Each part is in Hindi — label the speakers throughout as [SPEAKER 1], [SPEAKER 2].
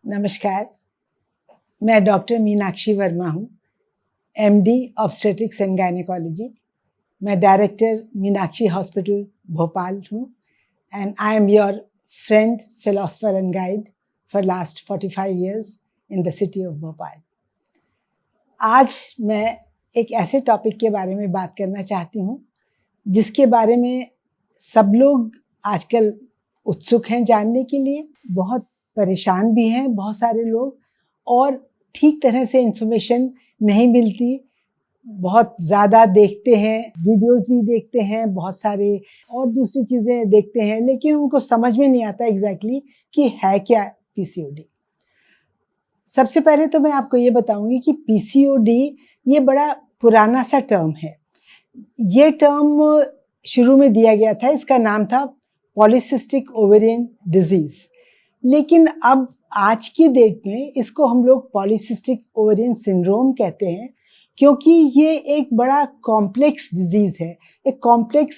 [SPEAKER 1] नमस्कार, मैं डॉक्टर मीनाक्षी वर्मा हूँ, एमडी ऑब्स्टेट्रिक्स एंड गायनेकोलॉजी। मैं डायरेक्टर मीनाक्षी हॉस्पिटल भोपाल हूँ and I am your friend, philosopher and guide for last 45 years in the city of Bhopal. आज मैं एक ऐसे टॉपिक के बारे में बात करना चाहती हूँ जिसके बारे में सब लोग आजकल उत्सुक हैं जानने के लिए, बहुत परेशान भी हैं बहुत सारे लोग, और ठीक तरह से इन्फॉर्मेशन नहीं मिलती। बहुत ज़्यादा देखते हैं, वीडियोस भी देखते हैं, बहुत सारे और दूसरी चीज़ें देखते हैं, लेकिन उनको समझ में नहीं आता एग्जैक्टली कि है क्या पीसीओडी। सबसे पहले तो मैं आपको ये बताऊंगी कि पीसीओडी ये बड़ा पुराना सा टर्म है। ये टर्म शुरू में दिया गया था, इसका नाम था पॉलीसिस्टिक ओवेरियन डिजीज़, लेकिन अब आज की डेट में इसको हम लोग पॉलीसिस्टिक ओवेरियन सिंड्रोम कहते हैं, क्योंकि ये एक बड़ा कॉम्प्लेक्स डिजीज़ है, एक कॉम्प्लेक्स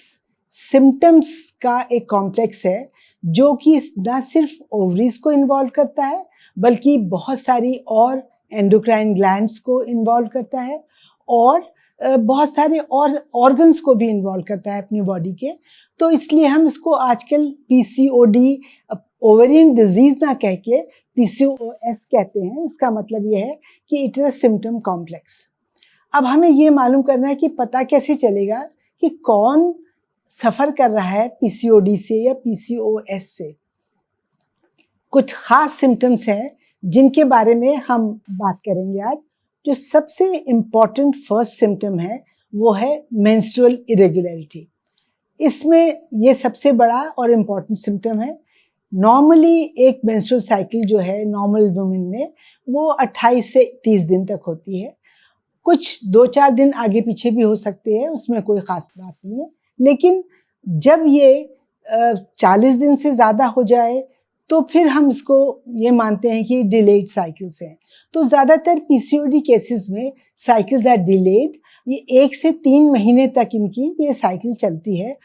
[SPEAKER 1] सिम्टम्स का एक कॉम्प्लेक्स है जो कि ना सिर्फ ओवरीज को इन्वॉल्व करता है बल्कि बहुत सारी और एंडोक्राइन ग्लैंड्स को इन्वॉल्व करता है और बहुत सारे और ऑर्गन्स को भी इन्वॉल्व करता है अपनी बॉडी के। तो इसलिए हम इसको आजकल पीसीओडी ओवेरियन डिजीज ना कह के पीसीओएस कहते हैं। इसका मतलब ये है कि it is a symptom complex. अब हमें ये मालूम करना है कि पता कैसे चलेगा कि कौन सफ़र कर रहा है पीसीओडी से या पीसीओएस से। कुछ खास सिम्टम्स हैं जिनके बारे में हम बात करेंगे आज। जो सबसे इम्पॉर्टेंट फर्स्ट सिम्टम है वो है मेंस्ट्रुअल इरेगुलरिटी। इसमें ये सबसे बड़ा और इम्पॉर्टेंट सिम्टम है। नॉर्मली एक मेंस्ट्रुअल साइकिल जो है नॉर्मल वुमेन में वो 28 से 30 दिन तक होती है। कुछ 2-4 दिन आगे पीछे भी हो सकते हैं, उसमें कोई ख़ास बात नहीं है। लेकिन जब ये 40 दिन से ज़्यादा हो जाए तो फिर हम इसको ये मानते हैं कि डिलेड साइकिल्स हैं। तो ज़्यादातर पीसीओडी केसेस में साइकिल्स आर डिलेड। ये 1 से 3 महीने तक इनकी ये साइकिल चलती है,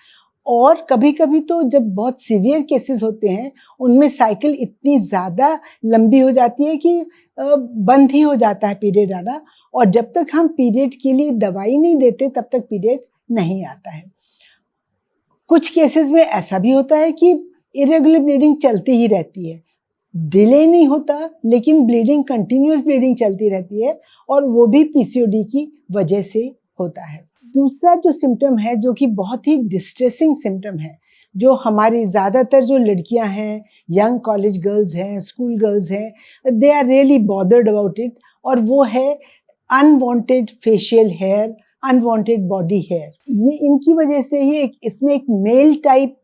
[SPEAKER 1] और कभी कभी तो जब बहुत सीवियर केसेस होते हैं उनमें साइकिल इतनी ज़्यादा लंबी हो जाती है कि बंद ही हो जाता है पीरियड आना, और जब तक हम पीरियड के लिए दवाई नहीं देते तब तक पीरियड नहीं आता है। कुछ केसेस में ऐसा भी होता है कि इरेगुलर ब्लीडिंग चलती ही रहती है, डिले नहीं होता लेकिन ब्लीडिंग, कंटिन्यूअस ब्लीडिंग चलती रहती है, और वो भी पीसीओडी की वजह से होता है। दूसरा जो सिम्टम है जो कि बहुत ही डिस्ट्रेसिंग सिम्टम है, जो हमारी ज़्यादातर जो लड़कियां हैं, यंग कॉलेज गर्ल्स हैं, स्कूल गर्ल्स हैं, they are really bothered about it, और वो है unwanted facial hair, unwanted body hair. ये इनकी वजह से ही इसमें एक male type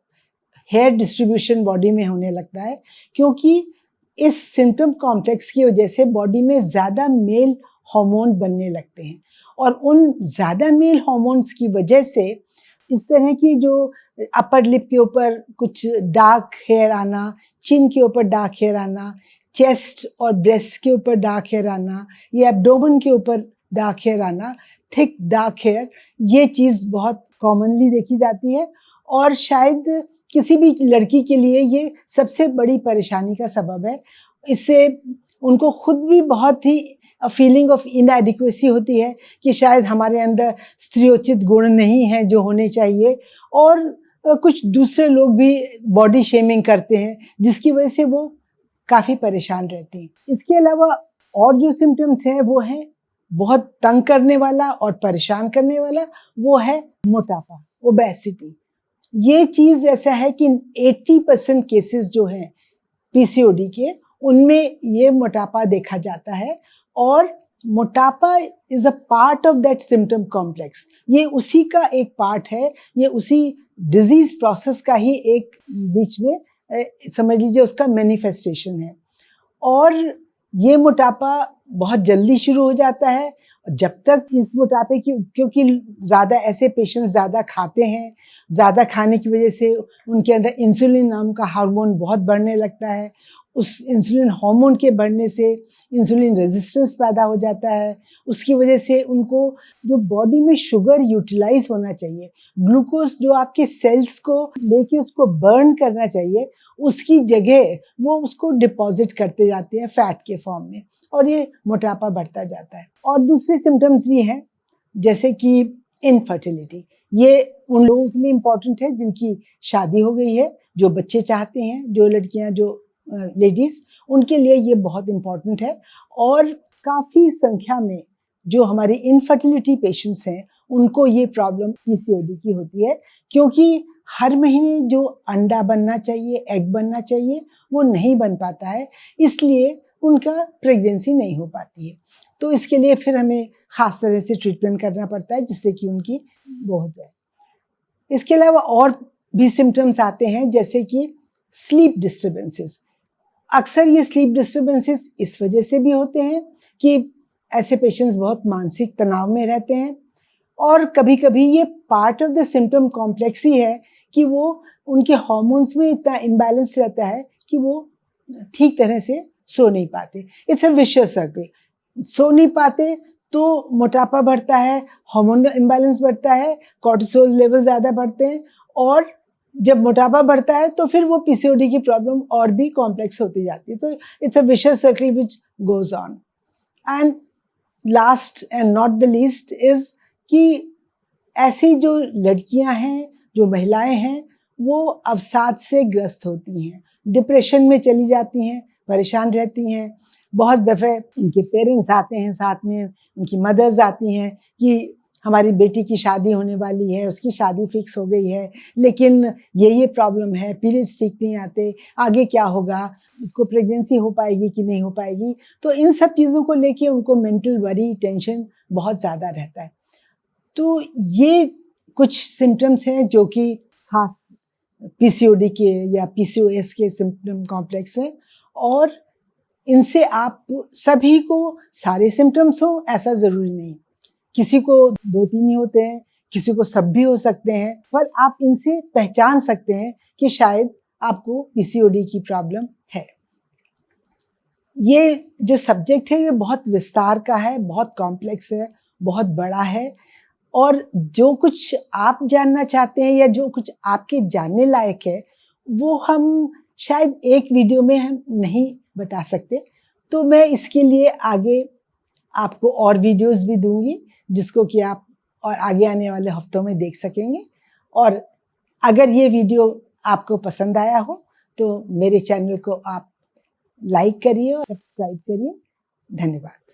[SPEAKER 1] hair distribution body में होने लगता है, क्योंकि इस सिम्टम कॉम्प्लेक्स की वजह से बॉडी में ज़्यादा मेल हार्मोन बनने लगते हैं, और उन ज़्यादा मेल हार्मोन्स की वजह से इस तरह की जो अपर लिप के ऊपर कुछ डार्क हेयर आना, चिन के ऊपर डार्क हेयर आना, चेस्ट और ब्रेस्ट के ऊपर डार्क हेयर आना, या एब्डोमेन के ऊपर डार्क हेयर आना, थिक डार्क हेयर, ये चीज़ बहुत कॉमनली देखी जाती है, और शायद किसी भी लड़की के लिए ये सबसे बड़ी परेशानी का सबब है। इससे उनको खुद भी बहुत ही फीलिंग ऑफ इनएडिक्वेसी होती है कि शायद हमारे अंदर स्त्रियोचित गुण नहीं हैं जो होने चाहिए, और कुछ दूसरे लोग भी बॉडी शेमिंग करते हैं जिसकी वजह से वो काफ़ी परेशान रहती हैं। इसके अलावा और जो सिम्टम्स हैं वो हैं बहुत तंग करने वाला और परेशान करने वाला, वो है मोटापा, ओबेसिटी। ये चीज़ ऐसा है कि 80% केसेस जो हैं पीसीओडी के, उनमें ये मोटापा देखा जाता है, और मोटापा is a part of that symptom complex. ये उसी का एक पार्ट है, ये उसी डिजीज प्रोसेस का ही एक बीच में समझ लीजिए उसका मैनिफेस्टेशन है। और ये मोटापा बहुत जल्दी शुरू हो जाता है। जब तक इस मोटापे की, क्योंकि ज़्यादा ऐसे पेशेंट्स ज़्यादा खाते हैं, ज़्यादा खाने की वजह से उनके अंदर इंसुलिन नाम का हार्मोन बहुत बढ़ने लगता है, उस इंसुलिन हार्मोन के बढ़ने से इंसुलिन रेजिस्टेंस पैदा हो जाता है। उसकी वजह से उनको जो बॉडी में शुगर यूटिलाइज होना चाहिए, ग्लूकोज जो आपके सेल्स को लेके उसको बर्न करना चाहिए, उसकी जगह वो उसको डिपॉजिट करते जाते हैं फैट के फॉर्म में, और ये मोटापा बढ़ता जाता है। और दूसरे सिम्टम्स भी हैं, जैसे कि इनफर्टिलिटी। ये उन लोगों के लिए इम्पॉर्टेंट है जिनकी शादी हो गई है, जो बच्चे चाहते हैं, जो लड़कियां, जो लेडीज, उनके लिए ये बहुत इम्पॉर्टेंट है। और काफ़ी संख्या में जो हमारे इनफर्टिलिटी पेशेंट्स हैं, उनको ये प्रॉब्लम पीसीओडी की होती है, क्योंकि हर महीने जो अंडा बनना चाहिए, एग बनना चाहिए, वो नहीं बन पाता है, इसलिए उनका प्रेगनेंसी नहीं हो पाती है। तो इसके लिए फिर हमें ख़ास तरह से ट्रीटमेंट करना पड़ता है, जिससे कि उनकी वो हो जाए। इसके अलावा और भी सिम्टम्स आते हैं, जैसे कि स्लीप डिस्टर्बेंसेस। अक्सर ये स्लीप डिस्टर्बेंसेस इस वजह से भी होते हैं कि ऐसे पेशेंट्स बहुत मानसिक तनाव में रहते हैं, और कभी कभी ये part of the symptom complex ही है कि वो उनके हार्मोन्स में इतना इम्बैलेंस रहता है कि वो ठीक तरह से सो नहीं पाते। It's a vicious circle. सो नहीं पाते तो मोटापा बढ़ता है, हार्मोन इम्बैलेंस बढ़ता है, कॉर्टिसोल लेवल ज़्यादा बढ़ते हैं, और जब मोटापा बढ़ता है तो फिर वो पीसीओडी की प्रॉब्लम और भी कॉम्प्लेक्स होती जाती है। तो it's a vicious circle which goes on. And last and not the least is कि ऐसी जो लड़कियां हैं, जो महिलाएं हैं, वो अवसाद से ग्रस्त होती हैं, डिप्रेशन में चली जाती हैं, परेशान रहती हैं। बहुत दफ़े उनके पेरेंट्स आते हैं साथ में, उनकी मदर्स आती हैं कि हमारी बेटी की शादी होने वाली है, उसकी शादी फिक्स हो गई है, लेकिन ये प्रॉब्लम है, पीरियड्स ठीक नहीं आते, आगे क्या होगा, उसको प्रेगनेंसी हो पाएगी कि नहीं हो पाएगी। तो इन सब चीज़ों को लेके उनको मेंटल वरी, टेंशन बहुत ज़्यादा रहता है। तो ये कुछ सिम्टम्स हैं जो कि खास पीसीओडी के या पीसीओएस के सिम्टम कॉम्प्लेक्स हैं, और इनसे आप सभी को सारे सिम्टम्स हो ऐसा ज़रूरी नहीं। किसी को 2-3 ही होते हैं, किसी को सब भी हो सकते हैं, पर आप इनसे पहचान सकते हैं कि शायद आपको पीसीओडी की प्रॉब्लम है। ये जो सब्जेक्ट है ये बहुत विस्तार का है, बहुत कॉम्प्लेक्स है, बहुत बड़ा है, और जो कुछ आप जानना चाहते हैं या जो कुछ आपके जानने लायक है, वो हम शायद एक वीडियो में हम नहीं बता सकते। तो मैं इसके लिए आगे आपको और वीडियोस भी दूंगी, जिसको कि आप और आगे आने वाले हफ्तों में देख सकेंगे। और अगर ये वीडियो आपको पसंद आया हो तो मेरे चैनल को आप लाइक करिए और सब्सक्राइब करिए। धन्यवाद।